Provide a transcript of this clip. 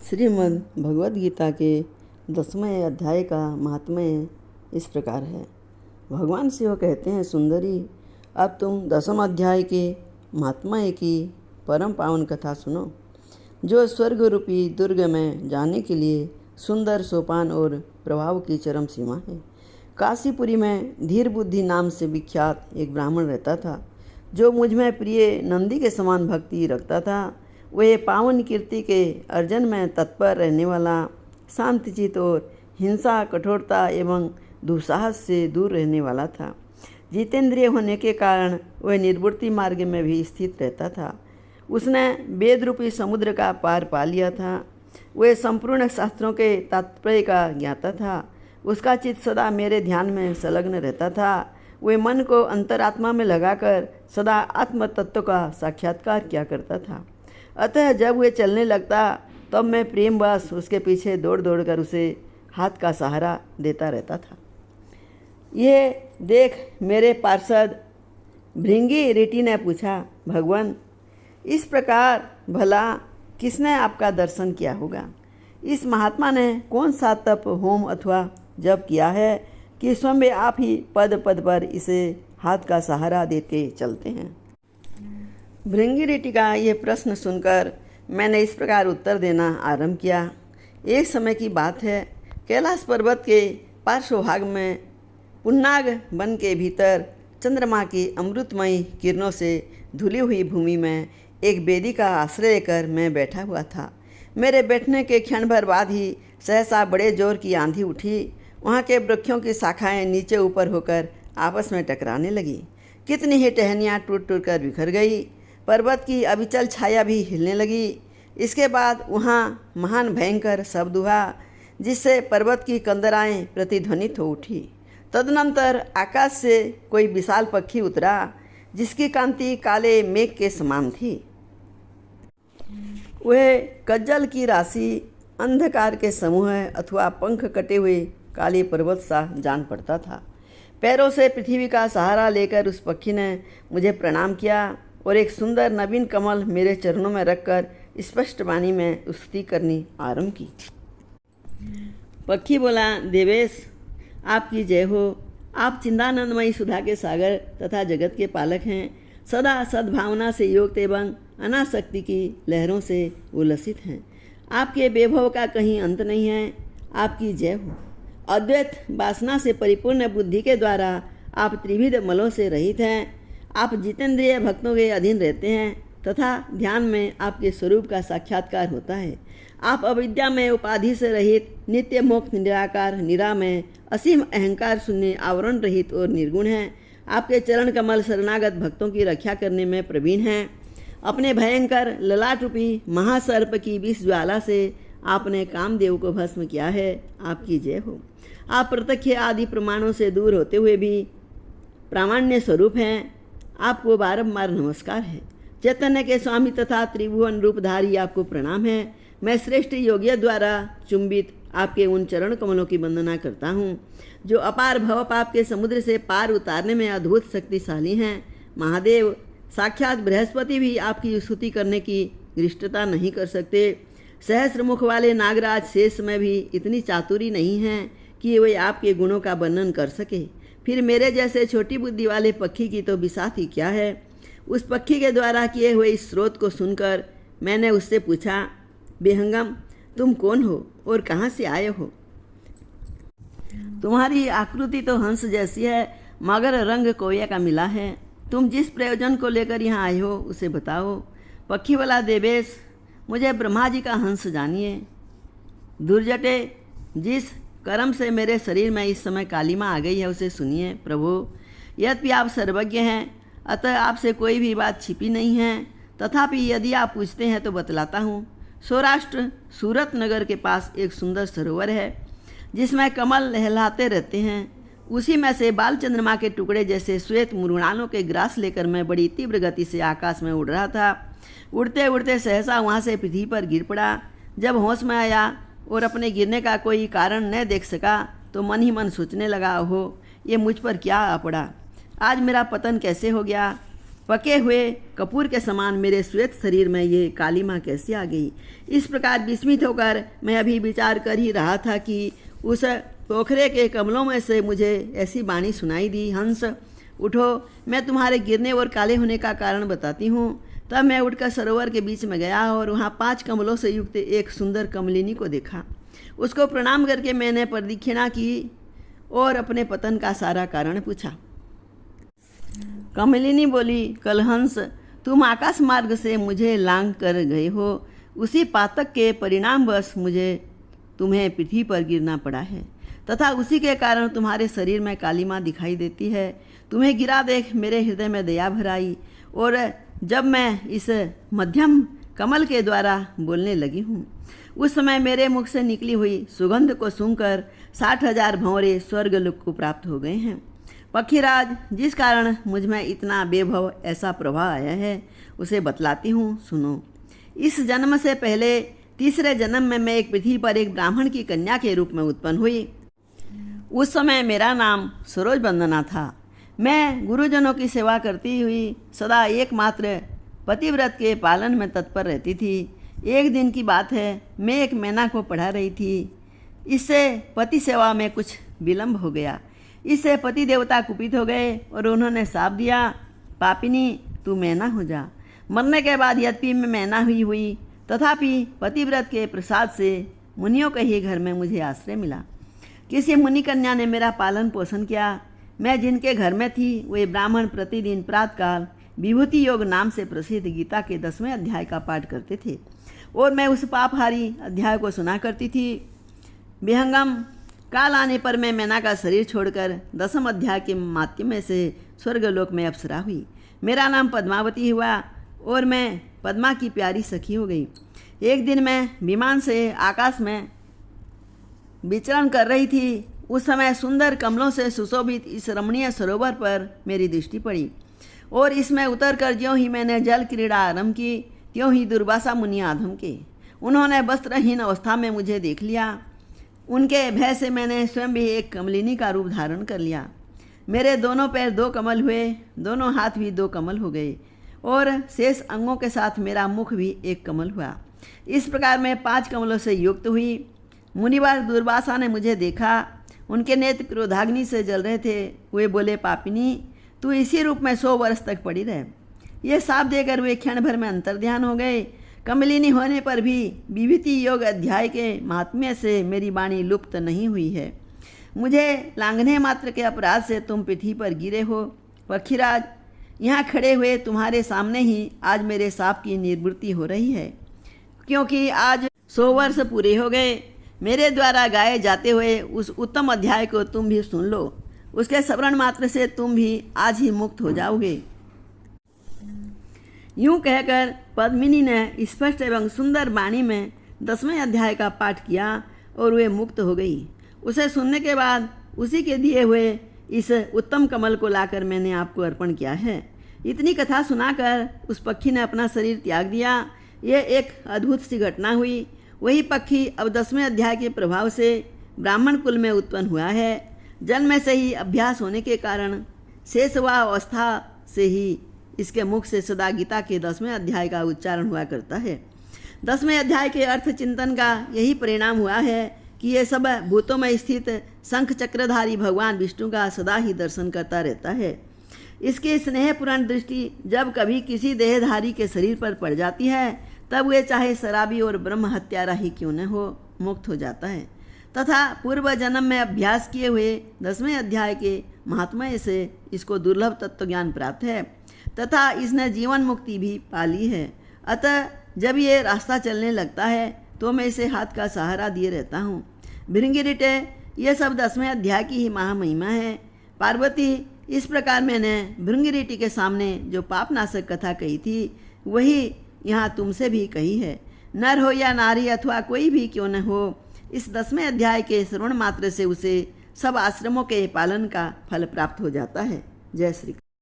श्रीमद् भगवद गीता के 10वें अध्याय का महात्म्य इस प्रकार है। भगवान शिव कहते हैं, सुंदरी, अब तुम 10वें अध्याय के महात्म्य की परम पावन कथा सुनो, जो स्वर्ग रूपी दुर्ग में जाने के लिए सुंदर सोपान और प्रभाव की चरम सीमा है। काशीपुरी में धीर बुद्धि नाम से विख्यात एक ब्राह्मण रहता था, जो मुझ में प्रिय नंदी के समान भक्ति रखता था। वह पावन कीर्ति के अर्जन में तत्पर रहने वाला, शांतिचित और हिंसा, कठोरता एवं दुस्साहस से दूर रहने वाला था। जितेंद्रिय होने के कारण वह निर्वृत्ति मार्ग में भी स्थित रहता था। उसने वेद रूपी समुद्र का पार पा लिया था। वह संपूर्ण शास्त्रों के तात्पर्य का ज्ञाता था। उसका चित्त सदा मेरे ध्यान में संलग्न रहता था। वह मन को अंतरात्मा में लगाकर सदा आत्म तत्व का साक्षात्कार किया करता था। अतः जब वह चलने लगता तब मैं प्रेमवश उसके पीछे दौड़ दौड़ कर उसे हाथ का सहारा देता रहता था। ये देख मेरे पार्षद भृंगी ऋषि ने पूछा, भगवान, इस प्रकार भला किसने आपका दर्शन किया होगा? इस महात्मा ने कौन सा तप, होम अथवा जप किया है कि स्वयं आप ही पद पद पर इसे हाथ का सहारा देते चलते हैं? भृंगी ऋषि का ये प्रश्न सुनकर मैंने इस प्रकार उत्तर देना आरंभ किया। एक समय की बात है, कैलाश पर्वत के पार्श्वभाग में पुन्नाग वन के भीतर चंद्रमा की अमृतमयी किरणों से धुली हुई भूमि में एक वेदी का आश्रय लेकर मैं बैठा हुआ था। मेरे बैठने के क्षण भर बाद ही सहसा बड़े जोर की आंधी उठी। वहाँ के वृक्षों की शाखाएं नीचे ऊपर होकर आपस में टकराने लगी। कितनी ही टहनियाँ टूट टूट कर बिखर गई। पर्वत की अविचल छाया भी हिलने लगी। इसके बाद वहाँ महान भयंकर शब्द हुआ, जिससे पर्वत की कंदराएं प्रतिध्वनित हो उठी। तदनंतर आकाश से कोई विशाल पक्षी उतरा, जिसकी कांति काले मेघ के समान थी। वह कज्जल की राशि, अंधकार के समूह अथवा पंख कटे हुए काले पर्वत सा जान पड़ता था। पैरों से पृथ्वी का सहारा लेकर उस पक्षी ने मुझे प्रणाम किया और एक सुंदर नवीन कमल मेरे चरणों में रखकर स्पष्ट वाणी में स्तुति करनी आरंभ की। पक्षी बोला, देवेश, आपकी जय हो। आप चिंतानंदमयी सुधा के सागर तथा जगत के पालक हैं। सदा सद्भावना से युक्त एवं अनासक्ति की लहरों से उल्लसित हैं। आपके वैभव का कहीं अंत नहीं है। आपकी जय हो। अद्वैत वासना से परिपूर्ण बुद्धि के द्वारा आप त्रिविध मलों से रहित हैं। आप जितेंद्रिय भक्तों के अधीन रहते हैं तथा ध्यान में आपके स्वरूप का साक्षात्कार होता है। आप अविद्या में उपाधि से रहित, नित्य मुक्त, निराकार, निरामय, असीम अहंकार शून्य, आवरण रहित और निर्गुण हैं। आपके चरण कमल शरणागत भक्तों की रक्षा करने में प्रवीण हैं। अपने भयंकर ललाट रूपी महासर्प की विष ज्वाला से आपने कामदेव को भस्म किया है। आपकी जय हो। आप प्रत्यक्ष आदि प्रमाणों से दूर होते हुए भी प्रामाण्य स्वरूप हैं। आपको बारंबार नमस्कार है। चैतन्य के स्वामी तथा त्रिभुवन रूपधारी आपको प्रणाम है। मैं श्रेष्ठ योगियों द्वारा चुंबित आपके उन चरण कमलों की वंदना करता हूँ, जो अपार भवपाप के समुद्र से पार उतारने में अद्भुत शक्तिशाली हैं। महादेव साक्षात बृहस्पति भी आपकी स्तुति करने की धृष्टता नहीं कर सकते। सहस्र मुख वाले नागराज शेष में भी इतनी चातुरी नहीं है कि वे आपके गुणों का वर्णन कर सके। फिर मेरे जैसे छोटी बुद्धि वाले पक्षी की तो बिसात ही क्या है। उस पक्षी के द्वारा किए हुए इस स्रोत को सुनकर मैंने उससे पूछा, बेहंगम, तुम कौन हो और कहाँ से आए हो? तुम्हारी आकृति तो हंस जैसी है, मगर रंग कोया का मिला है। तुम जिस प्रयोजन को लेकर यहाँ आए हो उसे बताओ। पक्षी वाला, देवेश, मुझे ब्रह्मा जी का हंस जानिए। दुर्जटे, जिस कर्म से मेरे शरीर में इस समय कालिमा आ गई है उसे सुनिए। प्रभु, यद्यपि आप सर्वज्ञ हैं, अतः आपसे कोई भी बात छिपी नहीं है। तथापि यदि आप पूछते हैं तो बतलाता हूँ। सौराष्ट्र सूरत नगर के पास एक सुंदर सरोवर है, जिसमें कमल लहलाते रहते हैं। उसी में से बाल चंद्रमा के टुकड़े जैसे श्वेत मुरुणालों के ग्रास लेकर मैं बड़ी तीव्र गति से आकाश में उड़ रहा था। उड़ते उड़ते सहसा वहाँ से पृथ्वी पर गिर पड़ा। जब होश में आया और अपने गिरने का कोई कारण न देख सका तो मन ही मन सोचने लगा, हो, ये मुझ पर क्या आ पड़ा। आज मेरा पतन कैसे हो गया। पके हुए कपूर के समान मेरे श्वेत शरीर में ये कालिमा कैसे आ गई। इस प्रकार विस्मित होकर मैं अभी विचार कर ही रहा था कि उस पोखरे के कमलों में से मुझे ऐसी वाणी सुनाई दी, हंस उठो, मैं तुम्हारे गिरने और काले होने का कारण बताती हूँ। तब मैं उठकर सरोवर के बीच में गया और वहाँ 5 कमलों से युक्त एक सुंदर कमलिनी को देखा। उसको प्रणाम करके मैंने प्रदक्षिणा की और अपने पतन का सारा कारण पूछा। कमलिनी बोली, कलहंस, तुम आकाश मार्ग से मुझे लांघ कर गए हो, उसी पातक के परिणामवश मुझे तुम्हें पृथ्वी पर गिरना पड़ा है तथा उसी के कारण तुम्हारे शरीर में कालिमा दिखाई देती है। तुम्हें गिरा देख मेरे हृदय में दया भर आई और जब मैं इस मध्यम कमल के द्वारा बोलने लगी हूँ, उस समय मेरे मुख से निकली हुई सुगंध को सुनकर 60,000 भंवरे स्वर्गलोक को प्राप्त हो गए हैं। पक्षीराज, जिस कारण मुझ में इतना बेभव ऐसा प्रभाव आया है उसे बतलाती हूँ, सुनो। इस जन्म से पहले तीसरे जन्म में मैं एक पृथ्वी पर एक ब्राह्मण की कन्या के रूप में उत्पन्न हुई। उस समय मेरा नाम सरोज वंदना था। मैं गुरुजनों की सेवा करती हुई सदा एकमात्र पतिव्रत के पालन में तत्पर रहती थी। एक दिन की बात है, मैं एक मैना को पढ़ा रही थी। इससे पति सेवा में कुछ विलंब हो गया। इससे पति देवता कुपित हो गए और उन्होंने शाप दिया, पापिनी, तू मैना हो जा। मरने के बाद यद्यपि मैं मैना हुई तथापि पतिव्रत के प्रसाद से मुनियों के ही घर में मुझे आश्रय मिला। किसी मुनि कन्या ने मेरा पालन पोषण किया। मैं जिनके घर में थी वे ब्राह्मण प्रतिदिन प्रातःकाल विभूति योग नाम से प्रसिद्ध गीता के 10वें अध्याय का पाठ करते थे और मैं उस पापहारी अध्याय को सुना करती थी। विहंगम काल आने पर मैं मैना का शरीर छोड़कर 10वें अध्याय के माध्यम से स्वर्गलोक में अप्सरा हुई। मेरा नाम पद्मावती हुआ और मैं पद्मा की प्यारी सखी हो गई। एक दिन मैं विमान से आकाश में विचरण कर रही थी। उस समय सुंदर कमलों से सुशोभित इस रमणीय सरोवर पर मेरी दृष्टि पड़ी और इसमें उतरकर ज्यों ही मैंने जल क्रीड़ा आरंभ की त्यों ही दुर्वासा मुनि आधम के। उन्होंने वस्त्रहीन अवस्था में मुझे देख लिया। उनके भय से मैंने स्वयं भी एक कमलिनी का रूप धारण कर लिया। मेरे दोनों पैर 2 कमल हुए, दोनों हाथ भी 2 कमल हो गए और शेष अंगों के साथ मेरा मुख भी 1 कमल हुआ। इस प्रकार मैं 5 कमलों से युक्त हुई। मुनिवर दुर्वासा ने मुझे देखा। उनके नेत्र क्रोधाग्नि से जल रहे थे। वे बोले, पापिनी, तू इसी रूप में 100 वर्ष तक पड़ी रहे। ये साप देकर वे क्षण भर में अंतर्ध्यान हो गए। कमलिनी होने पर भी विभूति योग अध्याय के महात्म्य से मेरी वाणी लुप्त नहीं हुई है। मुझे लांघने मात्र के अपराध से तुम पृथ्वी पर गिरे हो। पक्षीराज, यहाँ खड़े हुए तुम्हारे सामने ही आज मेरे साप की निवृत्ति हो रही है, क्योंकि आज 100 वर्ष पूरे हो गए। मेरे द्वारा गाए जाते हुए उस उत्तम अध्याय को तुम भी सुन लो। उसके श्रवण मात्र से तुम भी आज ही मुक्त हो जाओगे। यूं कहकर पद्मिनी ने स्पष्ट एवं सुंदर वाणी में 10वें अध्याय का पाठ किया और वे मुक्त हो गई। उसे सुनने के बाद उसी के दिए हुए इस उत्तम कमल को लाकर मैंने आपको अर्पण किया है। इतनी कथा सुनाकर उस पक्षी ने अपना शरीर त्याग दिया। यह एक अद्भुत सी घटना हुई। वही पक्षी अब 10वें अध्याय के प्रभाव से ब्राह्मण कुल में उत्पन्न हुआ है। जन्म से ही अभ्यास होने के कारण शेषवा अवस्था से ही इसके मुख से सदा गीता के 10वें अध्याय का उच्चारण हुआ करता है। 10वें अध्याय के अर्थ चिंतन का यही परिणाम हुआ है कि ये सब भूतों में स्थित शंख चक्रधारी भगवान विष्णु का सदा ही दर्शन करता रहता है। इसकी स्नेहपूर्ण दृष्टि जब कभी किसी देहधारी के शरीर पर पड़ जाती है तब वे चाहे शराबी और ब्रह्म हत्यारा ही क्यों न हो, मुक्त हो जाता है तथा पूर्व जन्म में अभ्यास किए हुए 10वें अध्याय के महात्म्य से इसको दुर्लभ तत्व ज्ञान प्राप्त है तथा इसने जीवन मुक्ति भी पाली है। अतः जब ये रास्ता चलने लगता है तो मैं इसे हाथ का सहारा दिए रहता हूँ। भृंगिरिटे, ये सब 10वें अध्याय की ही महामहिमा है। पार्वती, इस प्रकार मैंने भृंगिरिटी के सामने जो पापनाशक कथा कही थी वही यहाँ तुमसे भी कही है। नर हो या नारी अथवा कोई भी क्यों न हो, इस 10वें अध्याय के श्रवण मात्र से उसे सब आश्रमों के पालन का फल प्राप्त हो जाता है। जय श्री कृष्ण।